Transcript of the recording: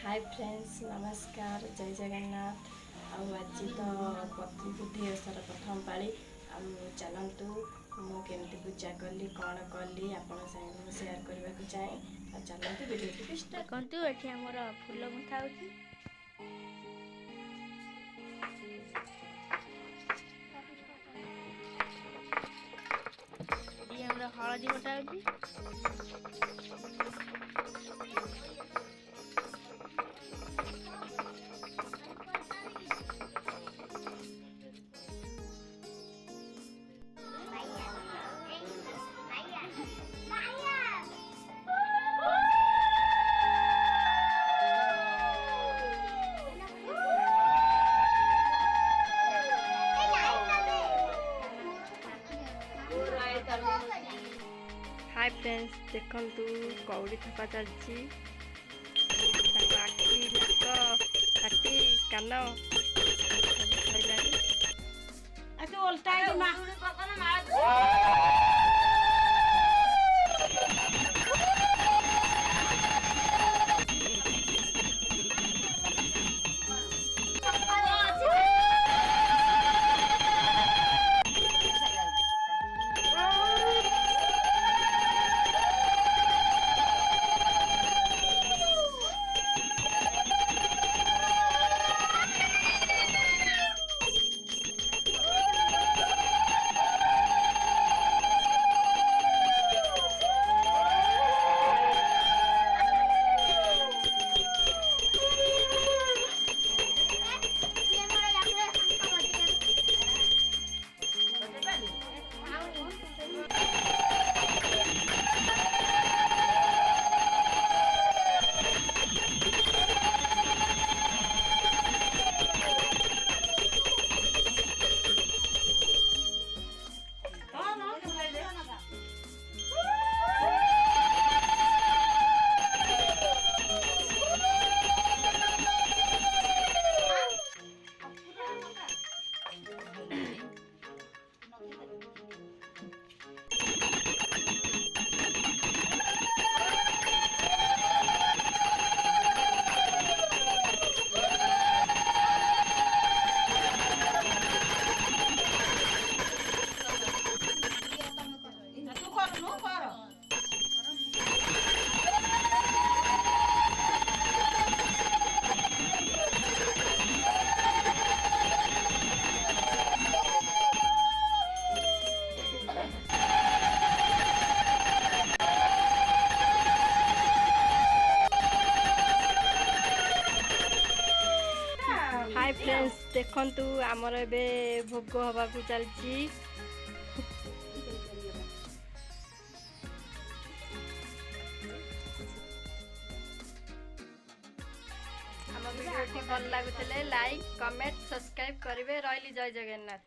Hi friends नमस्कार जय जगन्नाथ। आज तो पत्नी ओषार प्रथम पाली चलतु मुझे पूजा कली कौन कली आपण सेयार करने को चाहे चलते वीडियो देखु ये आमर फूल गुंथा हो हलदी बटा हाय फ्रेंड्स देखु कौड़ी थपा चलती आखि नाक छाती कान हाय फ्रेंड्स देखंतु आमर एबे भोग हवा को चलची आम वीडियो भल लगुले लाइक कमेंट सब्सक्राइब करेंगे। रही जय जगन्नाथ।